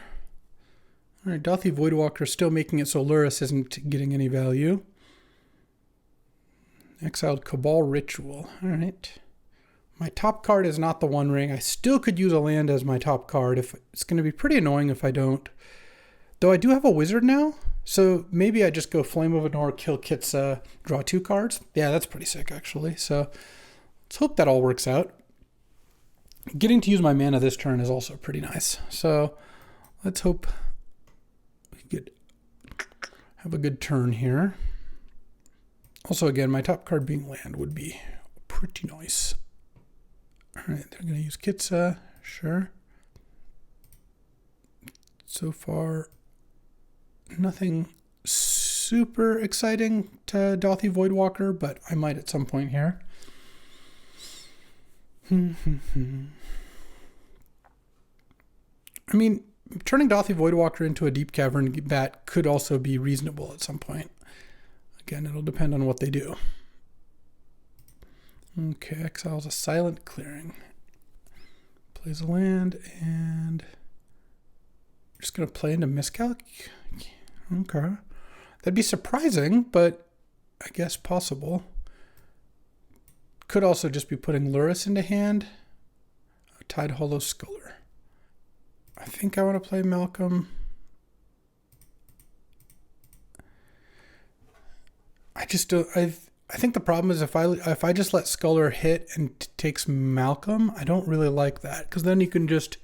All right, Dothy Voidwalker still making it so Luris isn't getting any value. Exiled Cabal Ritual. All right. My top card is not the One Ring. I still could use a land as my top card. If it's going to be pretty annoying if I don't. Though I do have a wizard now. So maybe I just go Flame of Anor, kill Kitsa, draw 2 cards. Yeah, that's pretty sick, actually. So let's hope that all works out. Getting to use my mana this turn is also pretty nice. So let's hope we could have a good turn here. Also, again, my top card being land would be pretty nice. All right, they're going to use Kitsa. Sure. So far, nothing super exciting to Dothy Voidwalker, but I might at some point here. I mean, turning Dothy Voidwalker into a Deep Cavern Bat could also be reasonable at some point. Again, it'll depend on what they do. Okay, exiles a Silent Clearing. Plays a land, and just going to play into Miscalc. Okay. That'd be surprising, but I guess possible. Could also just be putting Luris into hand. A Tide Hollow Sculler. I think I want to play Malcolm. I just don't. I think the problem is if I just let Sculler hit and takes Malcolm, I don't really like that because then you can just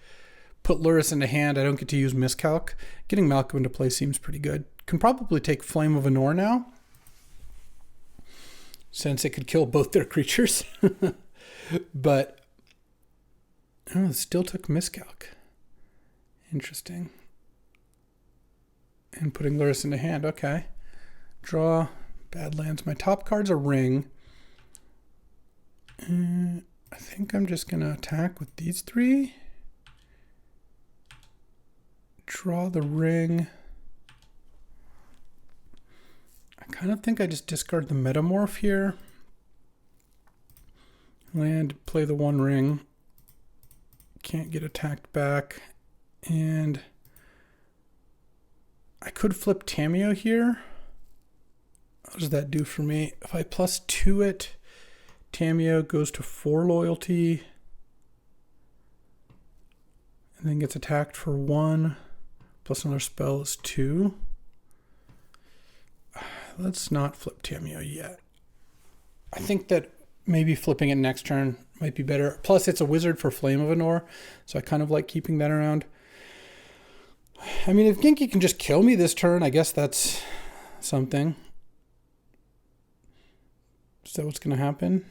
put Luris into hand. I don't get to use Miscalc. Getting Malcolm into play seems pretty good. Can probably take Flame of Anor now. since it could kill both their creatures. But oh, it still took miscalc. Interesting. And putting Luris into hand. Okay. Draw. Bad lands. My top card's a ring. I think I'm just going to attack with these three. Draw the ring. I kind of think I just discard the Metamorph here. Land, play the one ring. Can't get attacked back. And I could flip Tamiyo here. What does that do for me? If I +2 it, Tamiyo goes to 4 loyalty. And then gets attacked for 1. Plus another spell is 2. Let's not flip Tamiyo yet. I think that maybe flipping it next turn might be better. Plus, it's a wizard for Flame of Anor, so I kind of like keeping that around. I mean, if Genki can just kill me this turn, I guess that's something. Is that what's going to happen?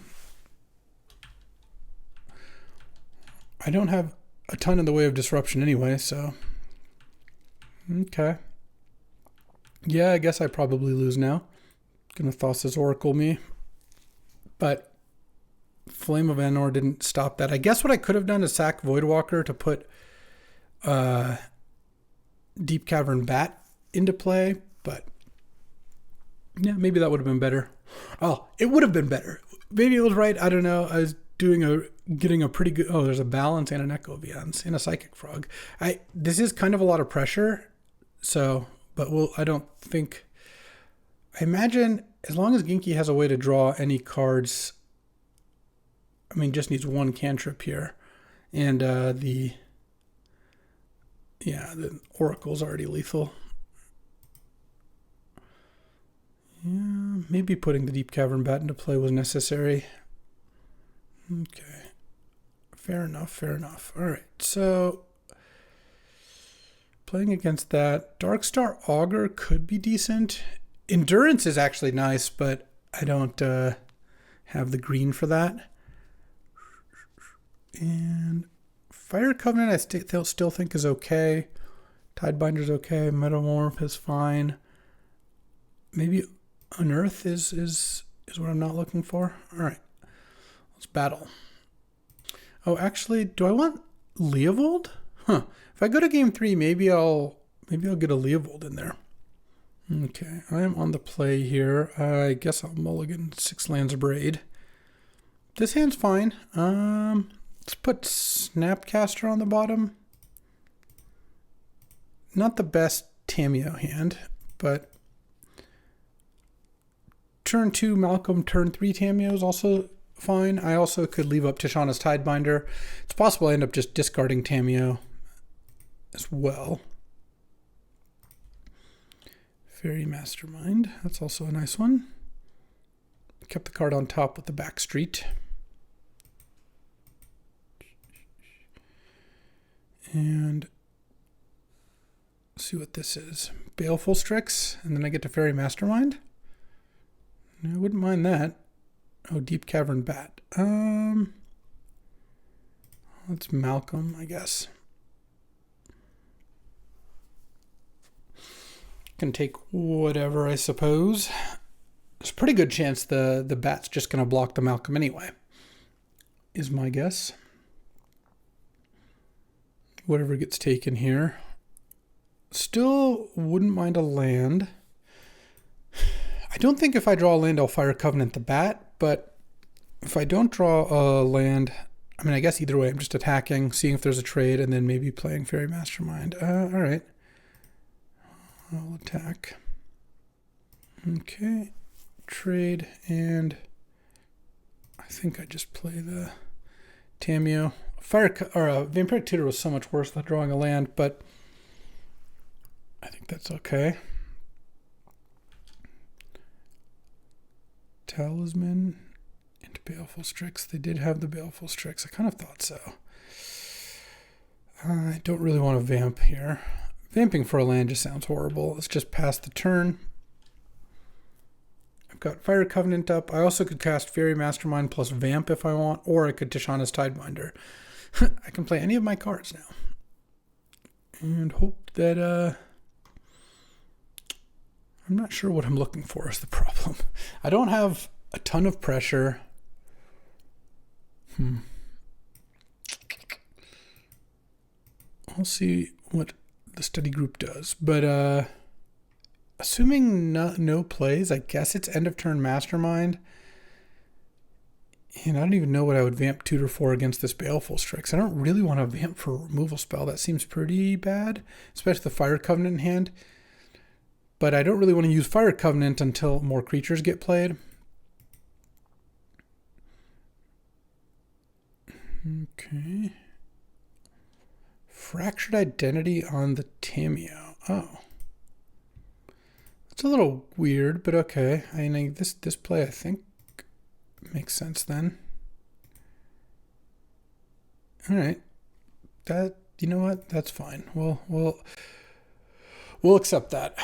I don't have a ton in the way of disruption anyway, so... Okay. Yeah, I guess I probably lose now. Gonna Thassa's Oracle me. But Flame of Anor didn't stop that. I guess what I could have done is sack Voidwalker to put Deep Cavern Bat into play, but yeah, maybe that would have been better. Oh, it would have been better. Maybe it was right. I don't know. I was getting a pretty good... Oh, there's a Balance and an Echo Viance and a Psychic Frog. This is kind of a lot of pressure, so... But I don't think... I imagine as long as Genki has a way to draw any cards... I mean, just needs one cantrip here. And the Oracle's already lethal. Yeah, maybe putting the Deep Cavern Bat into play was necessary. Okay. Fair enough. All right, so... Playing against that, Darkstar Augur could be decent. Endurance is actually nice, but I don't have the green for that. And Fire Covenant I still think is okay. Tidebinder's okay. Metamorph is fine. Maybe Unearth is what I'm not looking for. All right, let's battle. Oh, actually, do I want Leovold? Huh. If I go to game 3, maybe I'll get a Leovold in there. Okay, I am on the play here. I guess I'll mulligan 6 lands of Braid. This hand's fine. Let's put Snapcaster on the bottom. Not the best Tamiyo hand, but turn 2 Malcolm, turn 3 Tamiyo is also fine. I also could leave up Tishana's Tidebinder. It's possible I end up just discarding Tamiyo as well. Fairy Mastermind, that's also a nice one. Kept the card on top with the back street. And let's see what this is. Baleful Strix, and then I get to Fairy Mastermind. I wouldn't mind that. Oh, Deep Cavern Bat. That's Malcolm, I guess. Can take whatever, I suppose. There's a pretty good chance the bat's just going to block the Malcolm anyway, is my guess. Whatever gets taken here. Still wouldn't mind a land. I don't think if I draw a land, I'll Fire Covenant the bat, but if I don't draw a land, I mean, I guess either way, I'm just attacking, seeing if there's a trade, and then maybe playing Fairy Mastermind. All right. I'll attack. Okay. Trade, and I think I just play the Tamiyo. Vampiric Tutor was so much worse than drawing a land, but I think that's okay. Talisman into Baleful Strix. They did have the Baleful Strix. I kind of thought so. I don't really want to vamp here. Vamping for a land just sounds horrible. Let's just pass the turn. I've got Fire Covenant up. I also could cast Fairy Mastermind plus Vamp if I want, or I could Tishana's Tidebinder. I can play any of my cards now. And hope that, I'm not sure what I'm looking for is the problem. I don't have a ton of pressure. I'll see what the study group does. But assuming no plays, I guess it's end of turn Mastermind. And I don't even know what I would Vamp tutor for against this Baleful Strix. I don't really want to Vamp for a removal spell. That seems pretty bad, especially the Fire Covenant in hand. But I don't really want to use Fire Covenant until more creatures get played. Okay. Fractured Identity on the Tameo. Oh. It's a little weird, but okay. I mean, this play, I think, makes sense then. All right. That, you know what? That's fine. We'll accept that.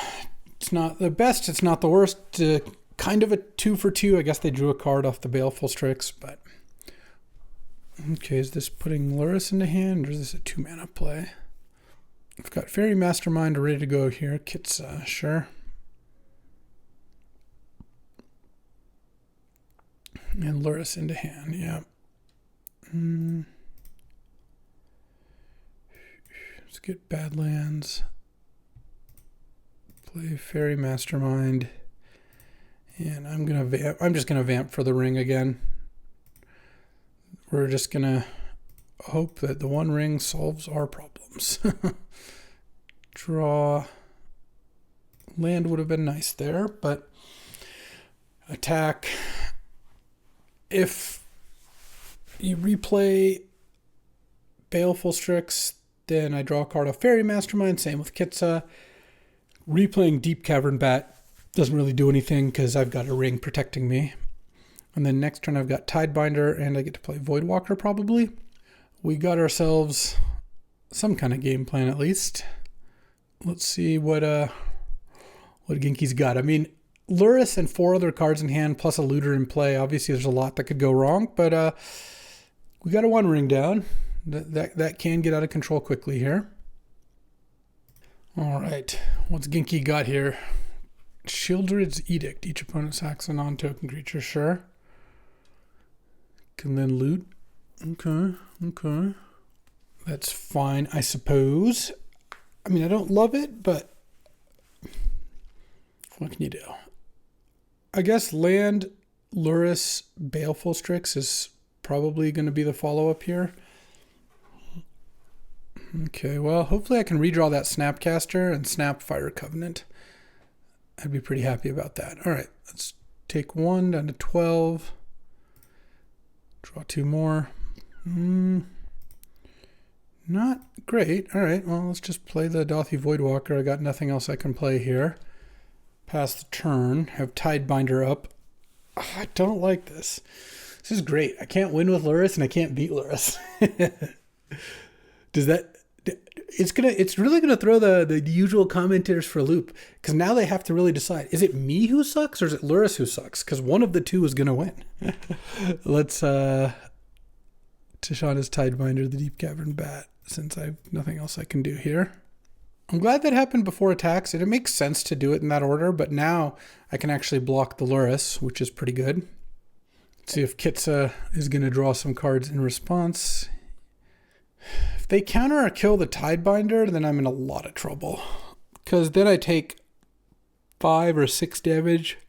It's not the best. It's not the worst. Kind of a 2 for 2. I guess they drew a card off the Baleful Strix, but okay. Is this putting Luris into hand, or is this a 2-mana play? I've got Fairy Mastermind ready to go here. Kitsa, sure. And Luris into hand, yeah. Let's get Badlands. Play Fairy Mastermind. And I'm just gonna Vamp for the ring again. We're just gonna hope that the one ring solves our problems. Draw. Land would have been nice there, but attack. If you replay Baleful Strix, then I draw a card off Fairy Mastermind. Same with Kitsa. Replaying Deep Cavern Bat doesn't really do anything because I've got a ring protecting me. And then next turn I've got Tidebinder and I get to play Voidwalker probably. We got ourselves some kind of game plan at least. Let's see what Ginky's got. I mean, Luris and 4 other cards in hand plus a Looter in play. Obviously there's a lot that could go wrong, but we got a 1 ring down. That can get out of control quickly here. All right, what's Ginky got here? Shieldred's Edict. Each opponent sacks a non-token creature. Sure. Can then loot. Okay. That's fine, I suppose. I mean, I don't love it, but what can you do? I guess land, Luris, Baleful Strix is probably going to be the follow-up here. Okay, well, hopefully I can redraw that Snapcaster and snap Fire Covenant. I'd be pretty happy about that. All right, let's take 1 down to 12. Draw 2 more. Not great. All right, well, let's just play the Dothy Voidwalker. I got nothing else I can play here. Pass the turn. Have Tidebinder up. Oh, I don't like this. This is great. I can't win with Luris and I can't beat Luris. Does that... It's really gonna throw the usual commentators for a loop, because now they have to really decide, is it me who sucks or is it Luris who sucks? Because one of the two is gonna win. Let's Tishana's Tidebinder, the Deep Cavern Bat, since I've nothing else I can do here. I'm glad that happened before attacks, and it makes sense to do it in that order, but now I can actually block the Luris, which is pretty good. Let's see if Kitsa is gonna draw some cards in response. If they counter or kill the Tidebinder, then I'm in a lot of trouble. Because then I take 5 or 6 damage.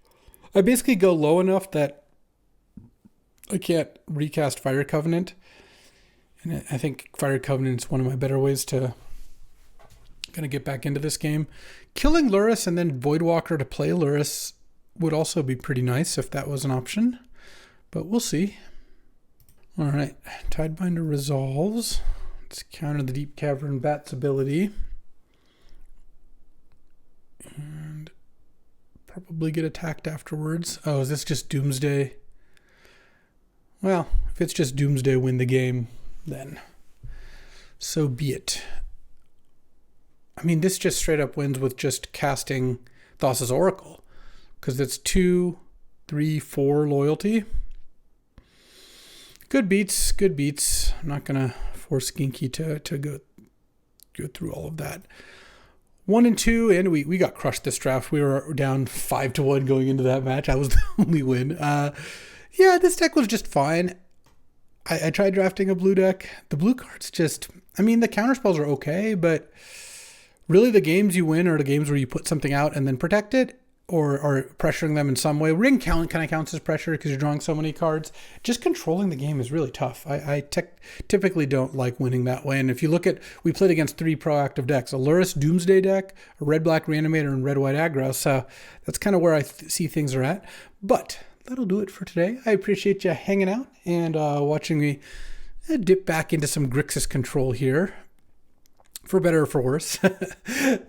I basically go low enough that I can't recast Fire Covenant. And I think Fire Covenant is one of my better ways to kind of get back into this game. Killing Luris and then Voidwalker to play Luris would also be pretty nice if that was an option. But we'll see. All right, Tidebinder resolves. Let's counter the Deep Cavern Bat's ability. And probably get attacked afterwards. Oh, is this just Doomsday? Well, if it's just Doomsday win the game, then so be it. I mean, this just straight up wins with just casting Thassa's Oracle. Because it's 2 3-4 loyalty. Good beats, good beats. I'm not gonna force Skinky to go through all of that. 1 and 2, and we got crushed this draft. We were down 5-1 going into that match. I was the only win. Yeah, this deck was just fine. I tried drafting a blue deck. The blue cards just, I mean, the counterspells are okay, but really the games you win are the games where you put something out and then protect it, or pressuring them in some way. Ring count kind of counts as pressure because you're drawing so many cards. Just controlling the game is really tough. I typically don't like winning that way. And if you look at, we played against 3 proactive decks: a Lurrus Doomsday deck, a Red-Black Reanimator, and Red-White Aggro. So that's kind of where I see things are at. But that'll do it for today. I appreciate you hanging out and watching me dip back into some Grixis control here, for better or for worse.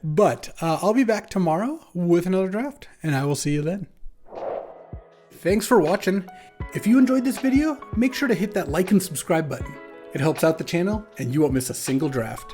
But I'll be back tomorrow with another draft, and I will see you then. Thanks for watching. If you enjoyed this video, make sure to hit that like and subscribe button. It helps out the channel, and you won't miss a single draft.